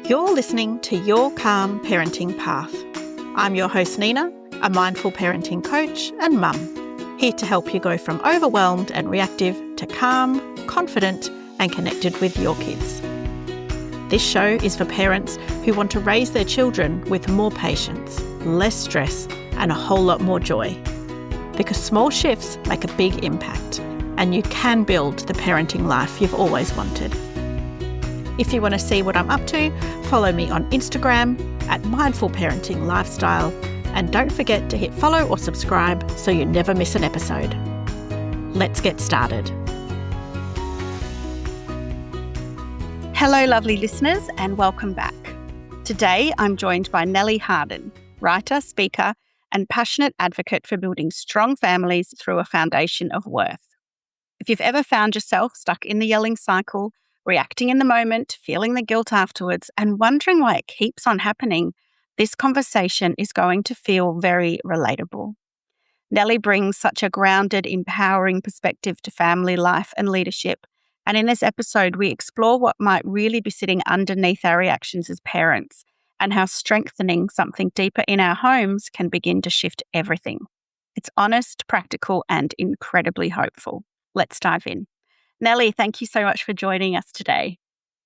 You're listening to Your Calm Parenting Path. I'm your host, Nina, a mindful parenting coach and mum, here to help you go from overwhelmed and reactive to calm, confident, and connected with your kids. This show is for parents who want to raise their children with more patience, less stress, and a whole lot more joy. Because small shifts make a big impact, and you can build the parenting life you've always wanted. If you want to see what I'm up to, follow me on Instagram at Mindful Parenting Lifestyle, and don't forget to hit follow or subscribe so you never miss an episode. Let's get started. Hello, lovely listeners, and welcome back. Today, I'm joined by Nellie Harden, writer, speaker, and passionate advocate for building strong families through a foundation of worth. If you've ever found yourself stuck in the yelling cycle, reacting in the moment, feeling the guilt afterwards, and wondering why it keeps on happening, this conversation is going to feel very relatable. Nellie brings such a grounded, empowering perspective to family life and leadership. And in this episode, we explore what might really be sitting underneath our reactions as parents and how strengthening something deeper in our homes can begin to shift everything. It's honest, practical, and incredibly hopeful. Let's dive in. Nellie, thank you so much for joining us today.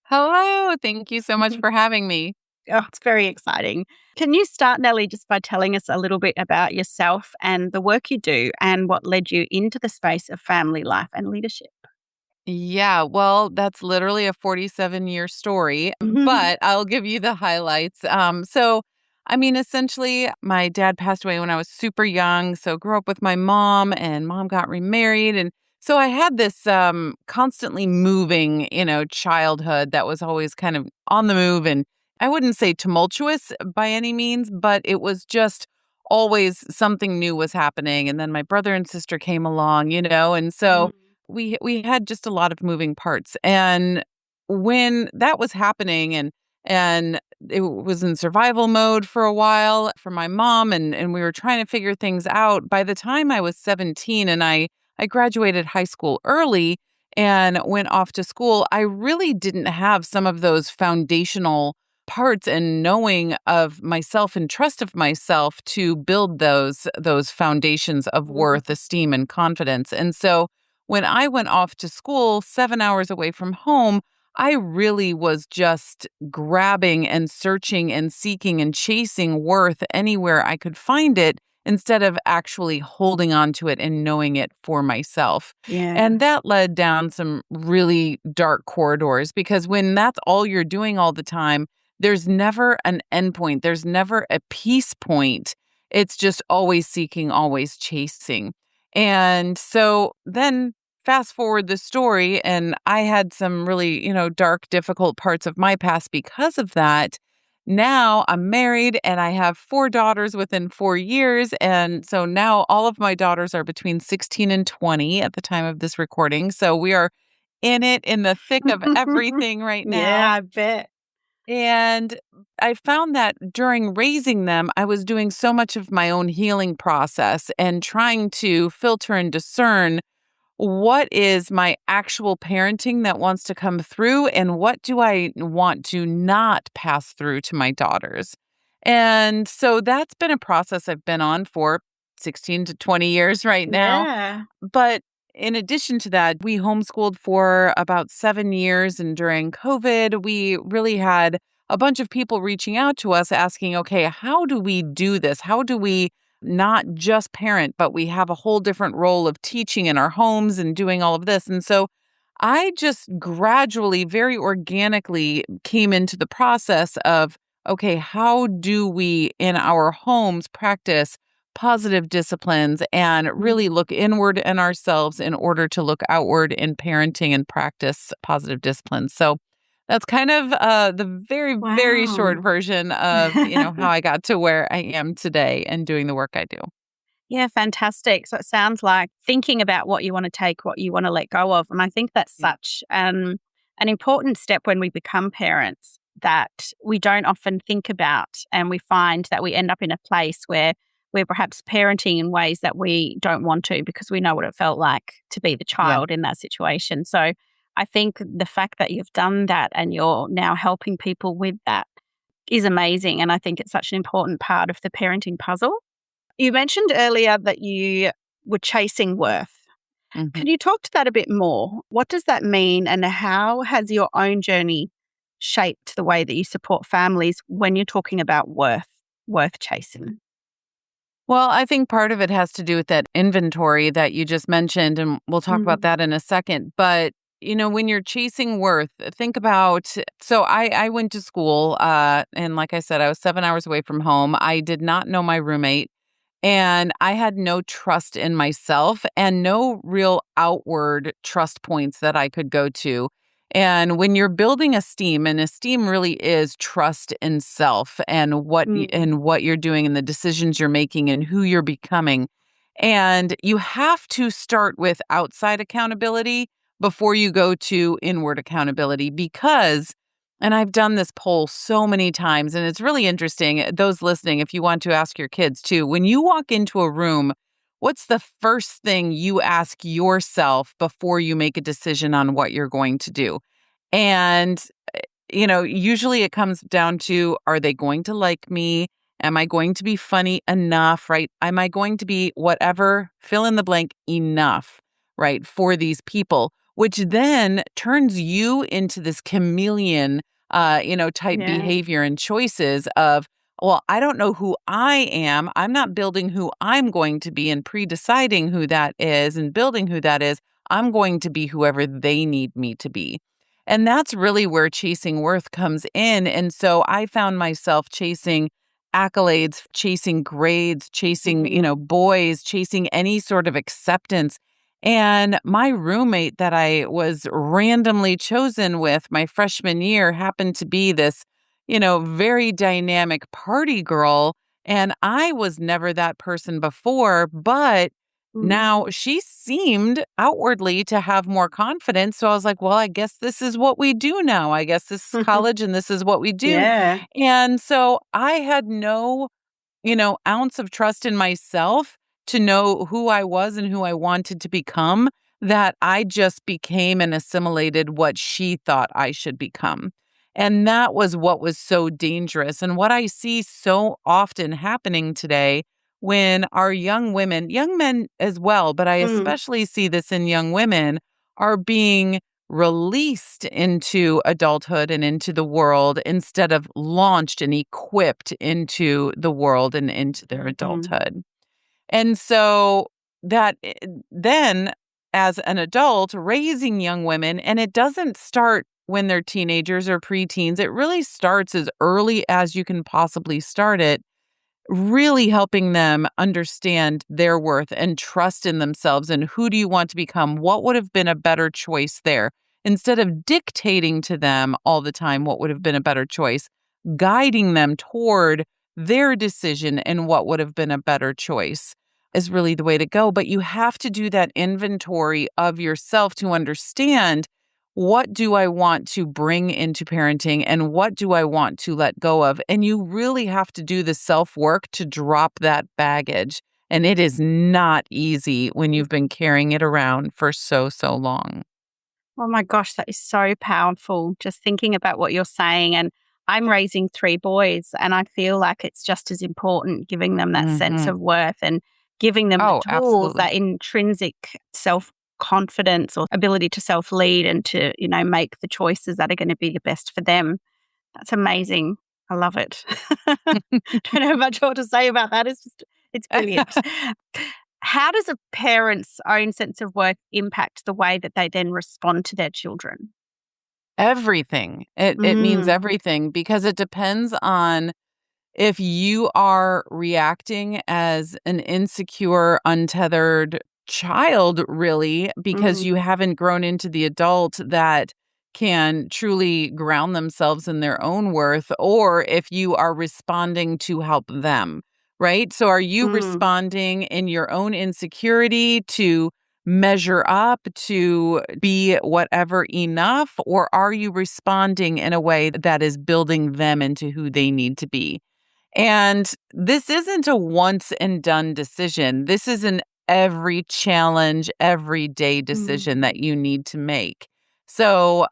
Hello. Thank you so much for having me. Oh, it's very exciting. Can you start, Nellie, just by telling us a little bit about yourself and the work you do and what led you into the space of family life and leadership? Yeah, well, that's literally a 47-year story, but I'll give you the highlights. Essentially, my dad passed away when I was super young, so grew up with my mom, and mom got remarried, and so I had this constantly moving, childhood that was always kind of on the move, and I wouldn't say tumultuous by any means, but it was just always something new was happening. And then my brother and sister came along, and so we had just a lot of moving parts. And when that was happening and it was in survival mode for a while for my mom, and we were trying to figure things out, by the time I was 17 and I graduated high school early and went off to school, I really didn't have some of those foundational parts and knowing of myself and trust of myself to build those foundations of worth, esteem, and confidence. And so when I went off to school 7 hours away from home, I really was just grabbing and searching and seeking and chasing worth anywhere I could find it, instead of actually holding on to it and knowing it for myself. Yeah. And that led down some really dark corridors, because when that's all you're doing all the time, there's never an endpoint. There's never a peace point. It's just always seeking, always chasing. And so then fast forward the story, and I had some really, dark, difficult parts of my past because of that. Now I'm married and I have 4 daughters within 4 years. And so now all of my daughters are between 16 and 20 at the time of this recording. So we are in the thick of everything right now. Yeah, I bet. And I found that during raising them, I was doing so much of my own healing process and trying to filter and discern what is my actual parenting that wants to come through and what do I want to not pass through to my daughters. And so that's been a process I've been on for 16 to 20 years right now. Yeah. But in addition to that, we homeschooled for about 7 years. And during COVID, we really had a bunch of people reaching out to us asking, okay, how do we do this? How do we not just parent, but we have a whole different role of teaching in our homes and doing all of this? And so I just gradually, very organically came into the process of, okay, how do we in our homes practice positive disciplines and really look inward in ourselves in order to look outward in parenting and practice positive disciplines. So that's kind of the very, very short version of, how I got to where I am today and doing the work I do. Yeah, fantastic. So it sounds like thinking about what you want to take, what you want to let go of. And I think that's such an important step when we become parents that we don't often think about. And we find that we end up in a place where we're perhaps parenting in ways that we don't want to because we know what it felt like to be the child in that situation. So I think the fact that you've done that and you're now helping people with that is amazing. And I think it's such an important part of the parenting puzzle. You mentioned earlier that you were chasing worth. Mhm. Can you talk to that a bit more? What does that mean, and how has your own journey shaped the way that you support families when you're talking about worth chasing? Well, I think part of it has to do with that inventory that you just mentioned, and we'll talk about Mm, that in a second. But, when you're chasing worth, think about so I went to school, and like I said, I was 7 hours away from home. I did not know my roommate. And I had no trust in myself and no real outward trust points that I could go to. And when you're building esteem, and esteem really is trust in self and mm, and what you're doing and the decisions you're making and who you're becoming. And you have to start with outside accountability before you go to inward accountability because and I've done this poll so many times, and it's really interesting. Those listening, if you want to ask your kids too, when you walk into a room, what's the first thing you ask yourself before you make a decision on what you're going to do? And usually it comes down to, are they going to like me? Am I going to be funny enough, right? Am I going to be whatever, fill in the blank enough, right, for these people, which then turns you into this chameleon, type yeah. behavior and choices of, well, I don't know who I am. I'm not building who I'm going to be and pre-deciding who that is and building who that is. I'm going to be whoever they need me to be. And that's really where chasing worth comes in. And so I found myself chasing accolades, chasing grades, chasing, Mm, boys, chasing any sort of acceptance. And my roommate that I was randomly chosen with my freshman year happened to be this, very dynamic party girl. And I was never that person before, but mm. now, she seemed outwardly to have more confidence, so I was like, "Well, I guess this is what we do now. I guess this is college and this is what we do." Yeah. And so I had no, ounce of trust in myself to know who I was and who I wanted to become, that I just became and assimilated what she thought I should become. And that was what was so dangerous. And what I see so often happening today when our young women, young men as well, but I Mm, especially see this in young women, are being released into adulthood and into the world instead of launched and equipped into the world and into their mm, adulthood. And so that then as an adult raising young women, and it doesn't start when they're teenagers or preteens, it really starts as early as you can possibly start it, really helping them understand their worth and trust in themselves and who do you want to become? What would have been a better choice there? Instead of dictating to them all the time what would have been a better choice, guiding them toward their decision and what would have been a better choice is really the way to go. But you have to do that inventory of yourself to understand, what do I want to bring into parenting and what do I want to let go of? And you really have to do the self work to drop that baggage. And it is not easy when you've been carrying it around for so, so long. oh my gosh, that is so powerful. Just thinking about what you're saying. And I'm raising three boys, and I feel like it's just as important giving them that sense Hmm. of worth and giving them the Oh, tools, absolutely. that intrinsic self confidence or ability to self lead and to, make the choices that are going to be the best for them. That's amazing. I love it. Don't have much more to say about that. It's brilliant. How does a parent's own sense of worth impact the way that they then respond to their children? Everything. It means Mm, everything because it depends on if you are reacting as an insecure, untethered child, really, because mm, you haven't grown into the adult that can truly ground themselves in their own worth, or if you are responding to help them, right? So, are you mm, responding in your own insecurity to measure up, to be whatever enough, or are you responding in a way that is building them into who they need to be? And this isn't a once and done decision. This is an every challenge, everyday mm. decision that you need to make. So,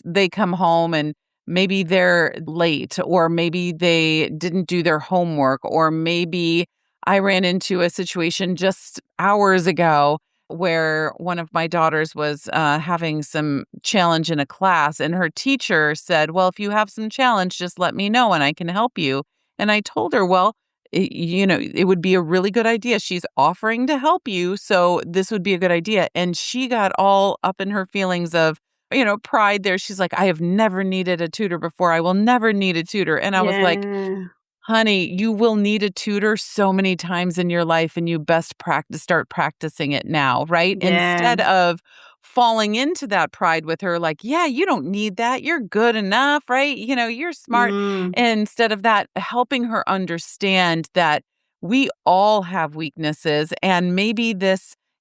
they come home and maybe they're late, or maybe they didn't do their homework, or maybe I ran into a situation just hours ago where one of my daughters was having some challenge in a class, and her teacher said, "Well, if you have some challenge, just let me know and I can help you." And I told her, "Well, it would be a really good idea. She's offering to help you, so this would be a good idea." And she got all up in her feelings of, pride there. She's like, "I have never needed a tutor before. I will never need a tutor." And I was like, Yeah. "Honey, you will need a tutor so many times in your life, and you best start practicing it now," right? Yeah. Instead of falling into that pride with her, like, "Yeah, you don't need that. You're good enough, right? You're smart." Mm. Instead of that, helping her understand that we all have weaknesses, and maybe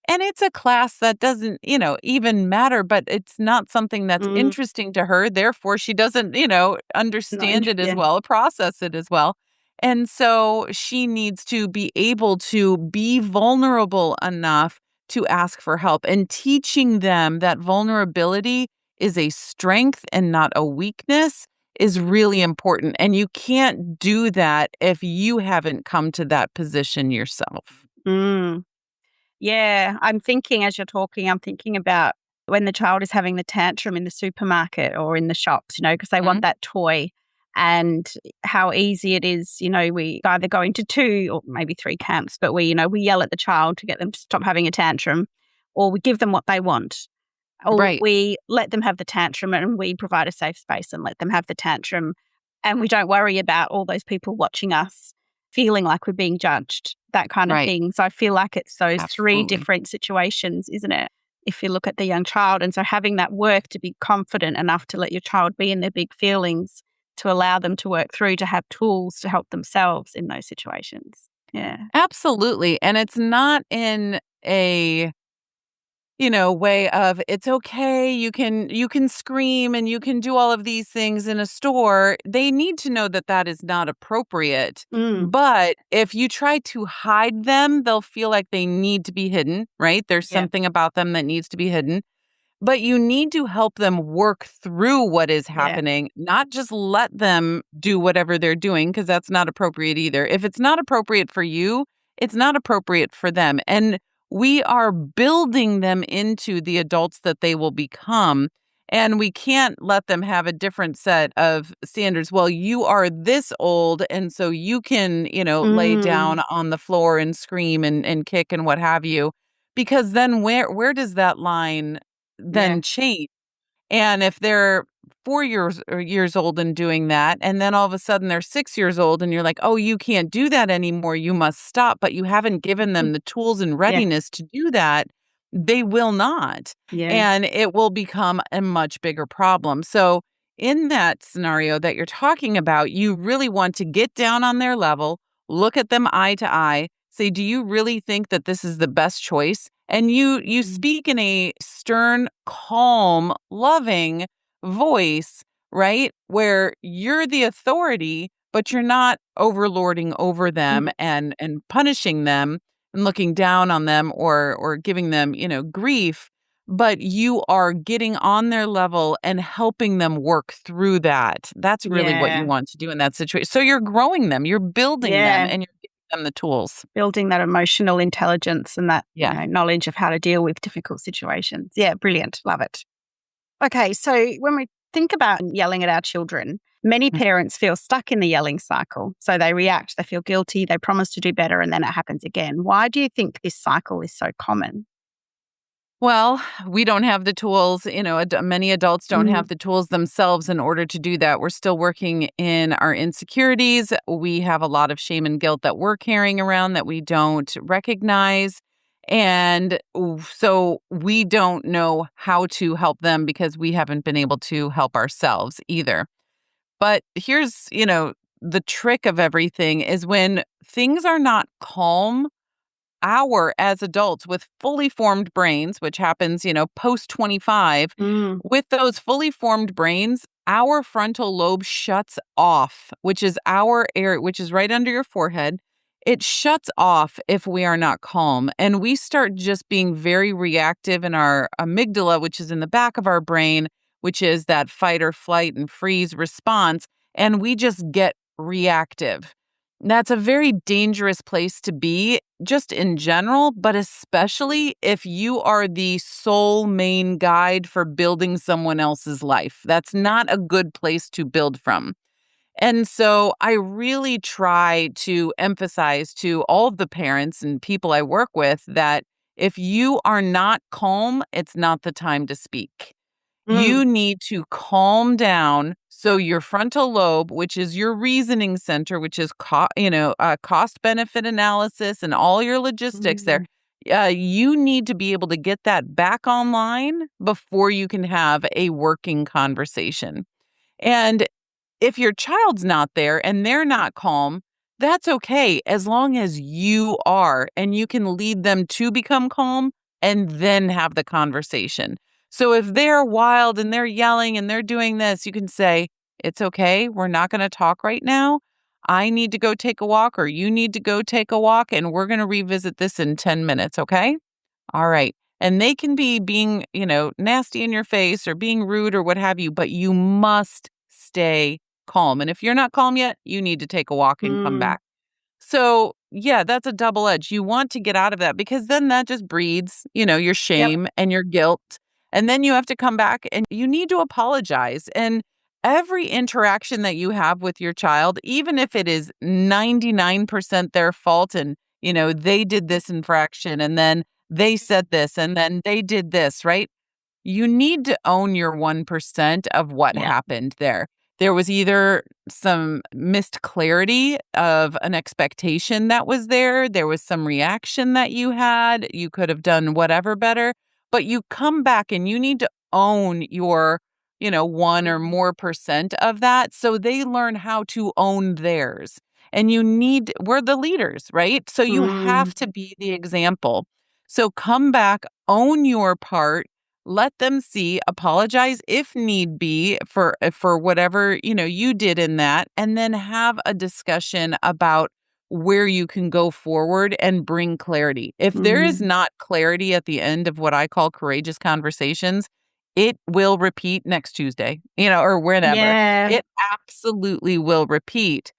and it's a class that doesn't, even matter, but it's not something that's Mm. interesting to her. Therefore, she doesn't, Not understand it as yeah. well, process it as well. And so she needs to be able to be vulnerable enough to ask for help, and teaching them that vulnerability is a strength and not a weakness is really important. And you can't do that if you haven't come to that position yourself. Mm. Yeah, as you're talking, I'm thinking about when the child is having the tantrum in the supermarket or in the shops, because they want Mhm. that toy, and how easy it is. We either go into 2 or maybe 3 camps, but we yell at the child to get them to stop having a tantrum, or we give them what they want, or Right, we let them have the tantrum and we provide a safe space and let them have the tantrum. And we don't worry about all those people watching us feeling like we're being judged, that kind of right. thing. So I feel like it's those 3 Absolutely. different situations, isn't it? If you look at the young child. And so having that work to be confident enough to let your child be in their big feelings, to allow them to work through, to have tools to help themselves in those situations. Yeah. Absolutely. And it's not in a way of, it's okay, you can scream and you can do all of these things in a store. They need to know that that is not appropriate. Mm. But if you try to hide them, they'll feel like they need to be hidden, right? There's Yeah. something about them that needs to be hidden. But you need to help them work through what is Yeah. happening, not just let them do whatever they're doing, because that's not appropriate either. If it's not appropriate for you, it's not appropriate for them. And we are building them into the adults that they will become. And we can't let them have a different set of standards. Well, you are this old, and so you can, lay Mm. down on the floor and scream and kick and what have you. Because then where does that line Yeah. then change? And if they're 4 years old and doing that, and then all of a sudden they're 6 years old and you're like, "Oh, you can't do that anymore. You must stop." But you haven't given them the tools and Yeah. readiness to do that, they will not. Yeah. And it will become a much bigger problem. So, in that scenario that you're talking about, you really want to get down on their level, look at them eye to eye, say, "Do you really think that this is the best choice?" And you Mm. speak in a stern, calm, loving voice, right? Where you're the authority, but you're not overlording over them Mm. and punishing them and looking down on them, or giving them, grief, but you are getting on their level and helping them work through that. That's really what you Yeah. want to do in that situation. So you're growing them, you're building them, Yeah. and you're giving them the tools. Building that emotional intelligence and that, Yeah. knowledge of how to deal with difficult situations. Yeah, brilliant. Love it. Okay, so when we think about yelling at our children, many parents feel stuck in the yelling cycle. So they react, they feel guilty, they promise to do better, and then it happens again. Why do you think this cycle is so common? Well, we don't have the tools, many adults don't Mm. have the tools themselves in order to do that. We're still working in our insecurities. We have a lot of shame and guilt that we're carrying around that we don't recognize. And so we don't know how to help them because we haven't been able to help ourselves either. But here's, the trick of everything is when things are not calm, as adults with fully formed brains, which happens, post 25, Mm. with those fully formed brains, our frontal lobe shuts off, which is our area, which is right under your forehead. it shuts off if we are not calm. And we start just being very reactive in our amygdala, which is in the back of our brain, which is that fight or flight and freeze response. And we just get reactive. That's a very dangerous place to be, just in general, but especially if you are the sole main guide for building someone else's life. That's not a good place to build from. And so I really try to emphasize to all of the parents and people I work with that if you are not calm, it's not the time to speak. Mm. You need to calm down so your frontal lobe, which is your reasoning center, which is cost benefit analysis and all your logistics there. Mm. You need to be able to get that back online before you can have a working conversation. And if your child's not there and they're not calm, that's okay as long as you are and you can lead them to become calm and then have the conversation. So if they're wild and they're yelling and they're doing this, you can say, "It's okay. We're not going to talk right now. I need to go take a walk or you need to go take a walk and we're going to revisit this in 10 minutes, okay?" All right. And they can be being, nasty in your face or being rude or what have you, but you must stay calm. And if you're not calm yet, you need to take a walk and come Mm. back. So, yeah, that's a double edge. You want to get out of that because then that just breeds, your Yep. shame and your guilt. And then you have to come back and you need to apologize. And every interaction that you have with your child, even if it is 99% their fault and, they did this infraction and then they said this and then they did this, right? You need to own your 1% of what Yeah. happened there. There was either some missed clarity of an expectation that was there. There was some reaction that you had. You could have done whatever better, but you come back and you need to own your, 1 or more percent of that so they learn how to own theirs. And we're the leaders, right? So you Mm. have to be the example. So come back, own your part, let them see, apologize if need be for whatever, you did in that, and then have a discussion about where you can go forward and bring clarity. If there is Mm. not clarity at the end of what I call courageous conversations, it will repeat next Tuesday, or whenever. Yeah. It absolutely will repeat.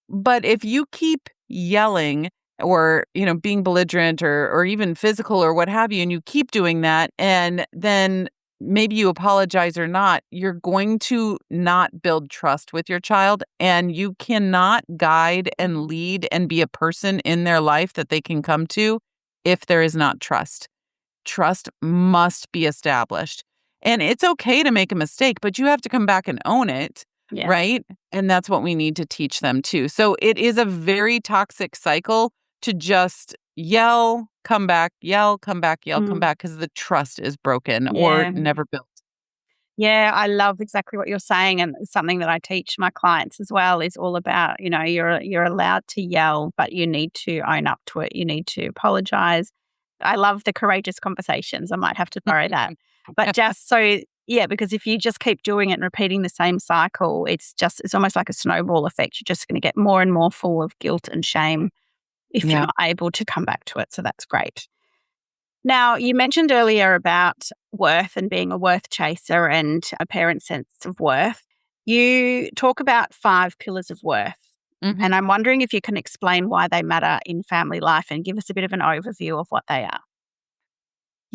But if you keep yelling or, being belligerent or even physical or what have you, and you keep doing that, and then maybe you apologize or not, you're going to not build trust with your child. And you cannot guide and lead and be a person in their life that they can come to if there is not trust. Trust must be established. And it's okay to make a mistake, but you have to come back and own it, Yeah. right? And that's what we need to teach them too. So it is a very toxic cycle to just yell, come back, yell, come back, yell, come Mm. back, because the trust is broken or Yeah. never built. Yeah, I love exactly what you're saying, and it's something that I teach my clients as well is all about, you're allowed to yell, but you need to own up to it. You need to apologize. I love the courageous conversations. I might have to borrow that. But just so yeah, because if you just keep doing it and repeating the same cycle, it's almost like a snowball effect. You're just going to get more and more full of guilt and shame if you're Yeah. not able to come back to it. So that's great. Now, you mentioned earlier about worth and being a worth chaser and a parent's sense of worth. You talk about 5 pillars of worth. Mhm. And I'm wondering if you can explain why they matter in family life and give us a bit of an overview of what they are.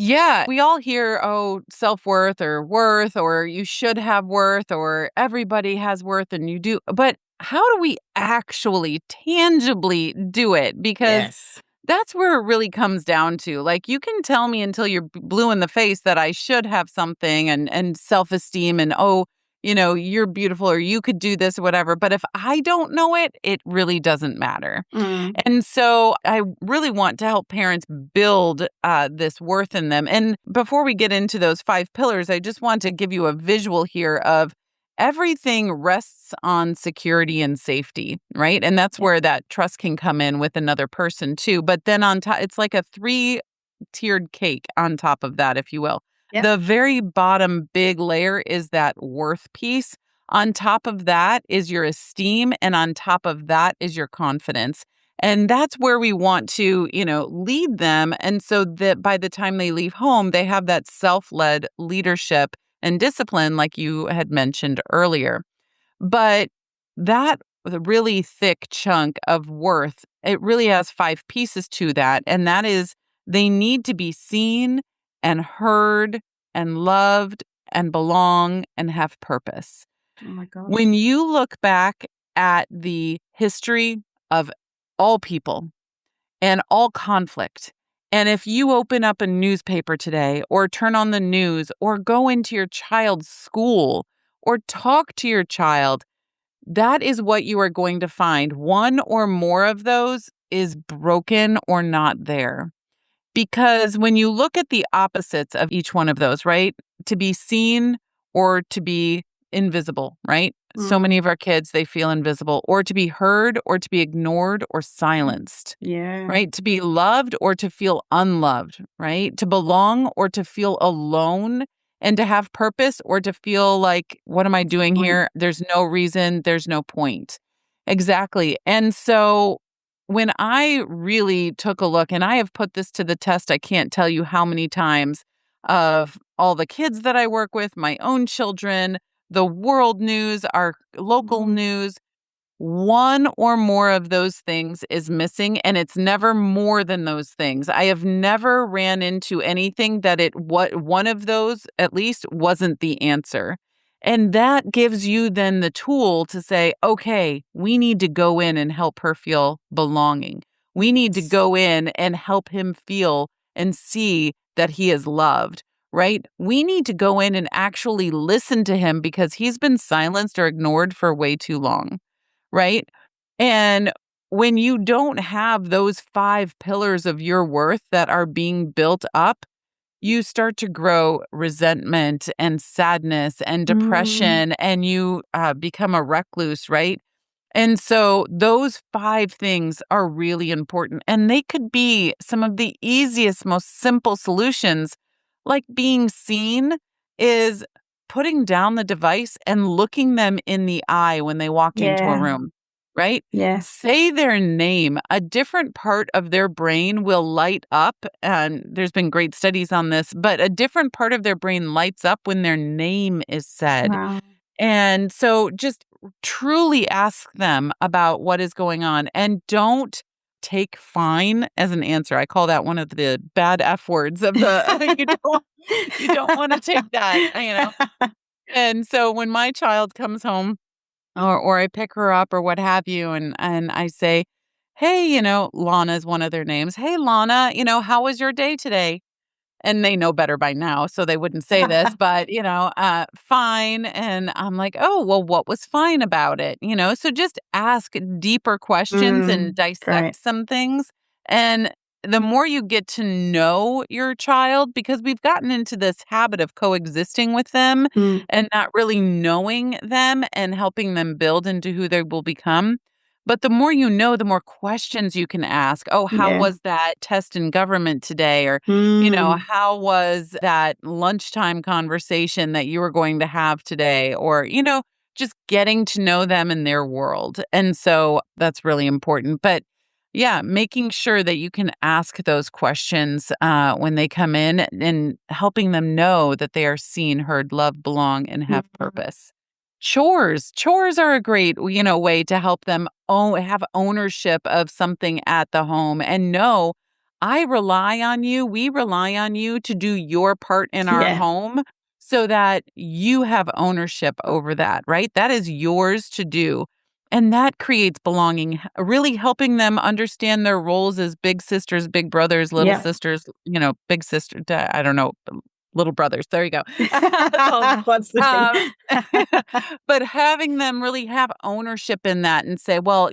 Yeah, we all hear, oh, self-worth or worth, or you should have worth, or everybody has worth and you do. But how do we actually tangibly do it? Because Yes. that's where it really comes down to. Like, you can tell me until you're blue in the face that I should have something and self-esteem and, oh, you're beautiful or you could do this or whatever. But if I don't know it, it really doesn't matter. Mm. And so I really want to help parents build this worth in them. And before we get into those 5 pillars, I just want to give you a visual here of everything rests on security and safety, right? And that's Yep. where that trust can come in with another person too. But then on top, it's like a 3-tiered cake on top of that, if you will. Yep. The very bottom big layer is that worth piece. On top of that is your esteem. And on top of that is your confidence. And that's where we want to, lead them. And so that by the time they leave home, they have that self-led leadership and discipline, like you had mentioned earlier. But that the really thick chunk of worth, it really has 5 pieces to that. And that is they need to be seen and heard and loved and belong and have purpose. Oh my gosh. When you look back at the history of all people and all conflict, and if you open up a newspaper today or turn on the news or go into your child's school or talk to your child, that is what you are going to find. One or more of those is broken or not there. Because when you look at the opposites of each one of those, right? To be seen or to be invisible, right? So many of our kids, they feel invisible, or to be heard or to be ignored or silenced, Yeah. right? To be loved or to feel unloved, right? To belong or to feel alone, and to have purpose or to feel like, what am I doing here? There's no reason, there's no point. Exactly. And so when I really took a look, and I have put this to the test, I can't tell you how many times, of all the kids that I work with, my own children, the world news, our local news, one or more of those things is missing, and it's never more than those things. I have never ran into anything that what one of those at least wasn't the answer. And that gives you then the tool to say, okay, we need to go in and help her feel belonging. We need to go in and help him feel and see that he is loved, right? We need to go in and actually listen to him because he's been silenced or ignored for way too long, right? And when you don't have those 5 pillars of your worth that are being built up, you start to grow resentment and sadness and depression, and you become a recluse, right? And so those 5 things are really important. And they could be some of the easiest, most simple solutions, like being seen is putting down the device and looking them in the eye when they walk into a Yeah. room, right? Yes. Say their name. A different part of their brain will light up. And there's been great studies on this, but a different part of their brain lights up when their name is said. Wow. And so just truly ask them about what is going on, and don't take fine as an answer. I call that one of the bad F words of the you don't want to take that. And so when my child comes home, or I pick her up or what have you, and I say, "Hey, Lana is one of their names. Hey, Lana, how was your day today?" And they know better by now, so they wouldn't say this, but, fine. And I'm like, oh, well, what was fine about it? So just ask deeper questions and Great. dissect some things. And the more you get to know your child, because we've gotten into this habit of coexisting with them and not really knowing them and helping them build into who they will become. But the more you know, the more questions you can ask. Oh, how Yeah. was that test in government today? Or how was that lunchtime conversation that you were going to have today? Or, just getting to know them in their world. And so that's really important. But yeah, making sure that you can ask those questions when they come in, and helping them know that they are seen, heard, loved, belong, and have purpose. Chores are a great, way to help them have ownership of something at the home, and know, I rely on you. We rely on you to do your part in our Yeah. home so that you have ownership over that, right? That is yours to do. And that creates belonging, really helping them understand their roles as big sisters, big brothers, little Yeah. sisters, big sister, I don't know, little brothers. There you go. That's all. What's the Um, thing? but having them really have ownership in that and say, well,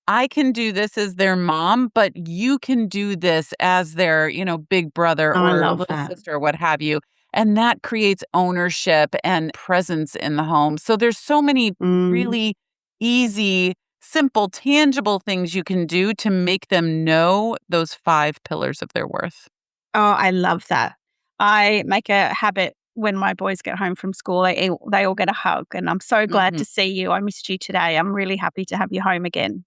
I can do this as their mom, but you can do this as their, big brother I or love little that. sister or what have you. And that creates ownership and presence in the home. So there's so many really easy, simple, tangible things you can do to make them know those 5 pillars of their worth. Oh, I love that. I make a habit when my boys get home from school, they all get a hug, and I'm so glad Mhm. to see you. I missed you today. I'm really happy to have you home again.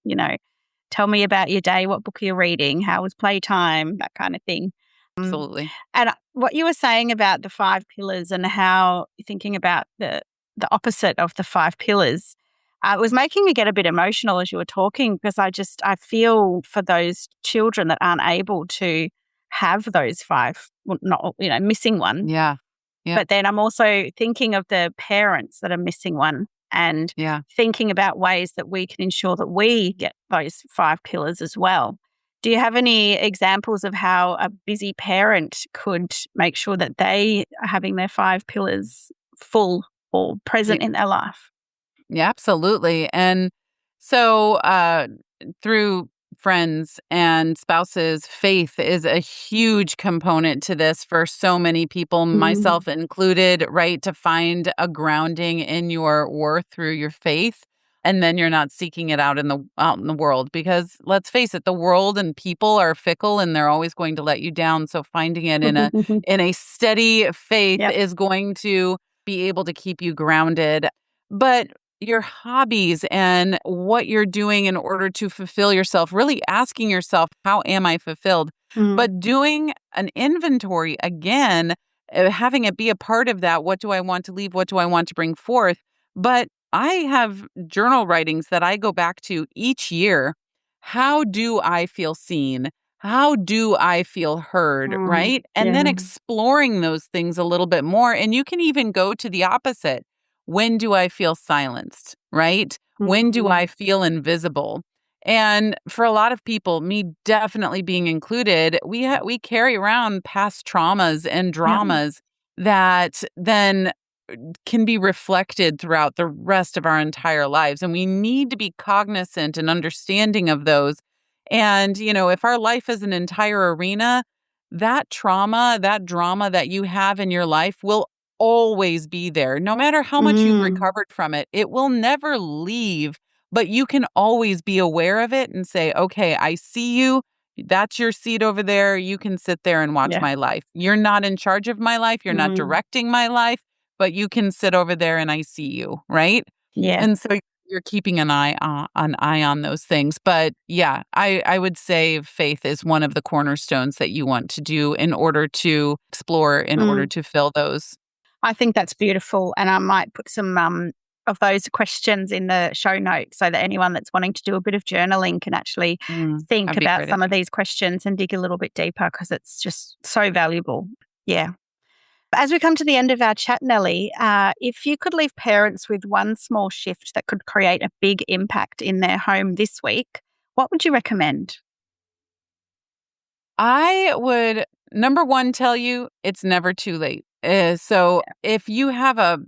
tell me about your day. What book are you reading? How was playtime? That kind of thing. Absolutely. And what you were saying about the five pillars and how you're thinking about the opposite of the five pillars, it was making me get a bit emotional as you were talking, because I feel for those children that aren't able to have those five, well, not, missing one. Yeah. Yeah. But then I'm also thinking of the parents that are missing one, and Yeah. thinking about ways that we can ensure that we get those five pillars as well. Do you have any examples of how a busy parent could make sure that they are having their five pillars full or present in their life? Yeah, absolutely. And so, through friends and spouses, faith is a huge component to this for so many people, Mm. myself included, right? To find a grounding in your worth through your faith. And then you're not seeking it out in the world, because let's face it, the world and people are fickle and they're always going to let you down. So finding it in a steady faith Yep. is going to be able to keep you grounded. But your hobbies and what you're doing in order to fulfill yourself, really asking yourself, how am I fulfilled? Mm. But doing an inventory again, having it be a part of that. What do I want to leave? What do I want to bring forth? But I have journal writings that I go back to each year. How do I feel seen? How do I feel heard? Mm. Right. And then Yeah. exploring those things a little bit more. And you can even go to the opposite. When do I feel silenced, right? When do Mm. I feel invisible? And for a lot of people, me definitely being included, we carry around past traumas and Yep. dramas that then can be reflected throughout the rest of our entire lives. And we need to be cognizant and understanding of those. And, if our life is an entire arena, that trauma, that drama that you have in your life will always be there. No matter how much you've Mm. recovered from it, it will never leave, but you can always be aware of it and say, okay, I see you. That's your seat over there. You can sit there and watch Yeah. my life. You're not in charge of my life. You're not Mm. directing my life, but you can sit over there and I see you, right? Yeah. And so you're keeping an eye on those things. But yeah, I would say faith is one of the cornerstones that you want to do in order to explore, in order Mm. to fill those. I think that's beautiful. And I might put some of those questions in the show notes so that anyone that's wanting to do a bit of journaling can actually think That'd be a about great some of idea. these questions and dig a little bit deeper, because it's just so valuable. Yeah. As we come to the end of our chat, Nellie, if you could leave parents with one small shift that could create a big impact in their home this week, what would you recommend? I would, number one, tell you it's never too late. So if you have a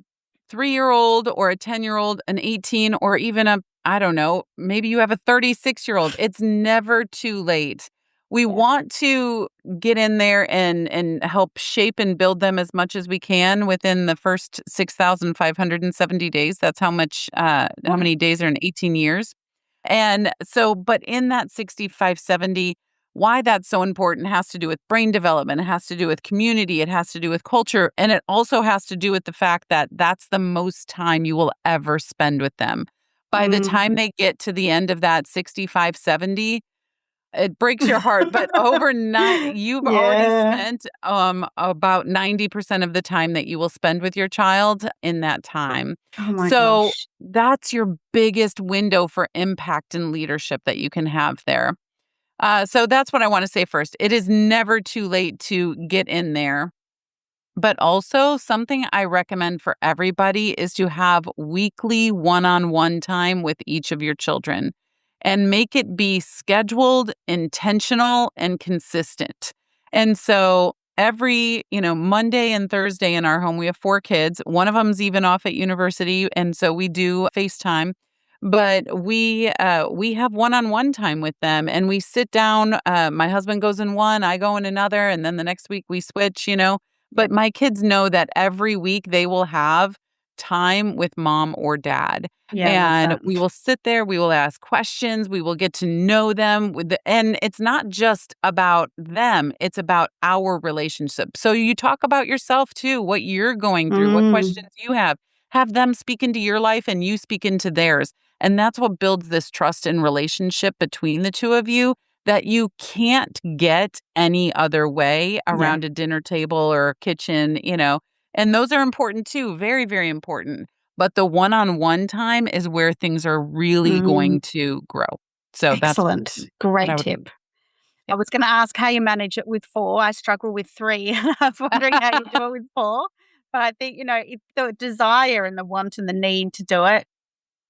3-year-old or a 10-year-old, an 18, or even I don't know, maybe you have a 36-year-old, it's never too late. We Yeah. want to get in there and help shape and build them as much as we can within the first 6,570 days. That's how Yeah. many days are in 18 years. And so, but in that 65, 70, why that's so important has to do with brain development. It has to do with community. It has to do with culture. And it also has to do with the fact that that's the most time you will ever spend with them. By the Mm. time they get to the end of that 65, 70, it breaks your heart. But overnight, you've already Yeah. spent about 90% of the time that you will spend with your child in that time. Oh my So gosh. that's your biggest window for impact and leadership that you can have there. So that's what I want to say first. It is never too late to get in there. But also, something I recommend for everybody is to have weekly one on one time with each of your children and make it be scheduled, intentional, and consistent. And so, every, Monday and Thursday in our home, we have 4 kids. One of them's even off at university. And so we do FaceTime. But we have one-on-one time with them, and we sit down. My husband goes in one, I go in another, and then the next week we switch. Yeah. But my kids know that every week they will have time with mom or dad. Yeah, I love And that. we will sit there, we will ask questions, we will get to know them and it's not just about them, it's about our relationship. So you talk about yourself too, what you're going through, what Mm. questions you have. Have them speak into your life and you speak into theirs. And that's what builds this trust and relationship between the two of you that you can't get any other way Yeah. around a dinner table or kitchen. And those are important too, very, very important. But the one-on-one time is where things are really Mm, going to grow. So that's excellent. what I Great would. tip. I was going to ask how you manage it with 4. I struggle with 3. I was wondering how you do it with 4. But I think, if the desire and the want and the need to do it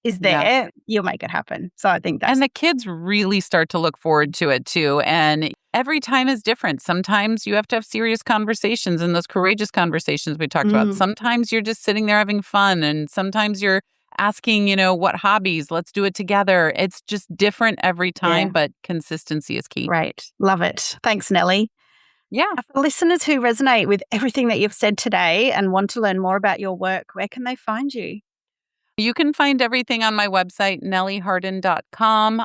is Yeah. there, you'll make it happen. So I think that's And the kids really start to look forward to it too. And every time is different. Sometimes you have to have serious conversations and those courageous conversations we talked about. mm, Sometimes you're just sitting there having fun. And sometimes you're asking, what hobbies, let's do it together. It's just different every time, yeah, but consistency is key. great. Love it. Thanks, Nellie. Yeah. For listeners who resonate with everything that you've said today and want to learn more about your work, where can they find you? You can find everything on my website, nellieharden.com.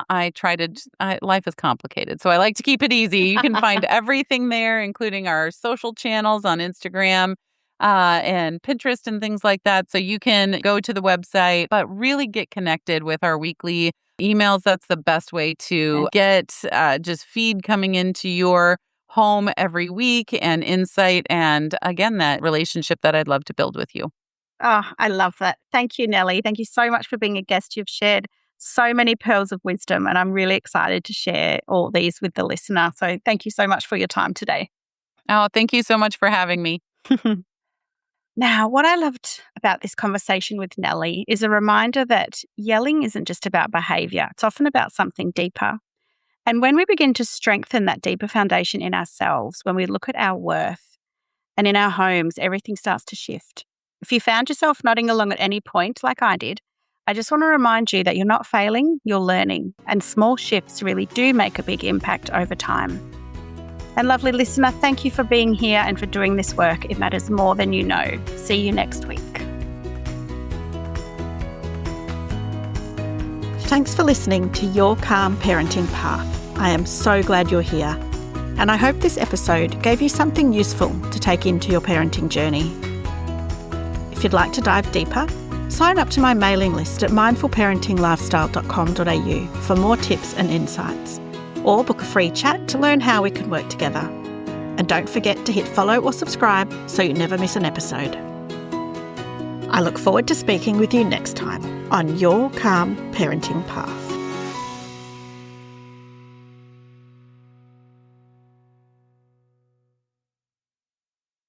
Life is complicated, so I like to keep it easy. You can find everything there, including our social channels on Instagram and Pinterest and things like that. So you can go to the website, but really get connected with our weekly emails. That's the best way to get just feed coming into your home every week and insight. And again, that relationship that I'd love to build with you. Oh, I love that. Thank you, Nellie. Thank you so much for being a guest. You've shared so many pearls of wisdom, and I'm really excited to share all these with the listener. So thank you so much for your time today. Oh, thank you so much for having me. Now, what I loved about this conversation with Nellie is a reminder that yelling isn't just about behavior, it's often about something deeper. And when we begin to strengthen that deeper foundation in ourselves, when we look at our worth and in our homes, everything starts to shift. If you found yourself nodding along at any point, like I did, I just want to remind you that you're not failing, you're learning, and small shifts really do make a big impact over time. And lovely listener, thank you for being here and for doing this work. It matters more than you know. See you next week. Thanks for listening to Your Calm Parenting Path. I am so glad you're here. And I hope this episode gave you something useful to take into your parenting journey. If you'd like to dive deeper, sign up to my mailing list at mindfulparentinglifestyle.com.au for more tips and insights, or book a free chat to learn how we can work together. And don't forget to hit follow or subscribe so you never miss an episode. I look forward to speaking with you next time on Your Calm Parenting Path.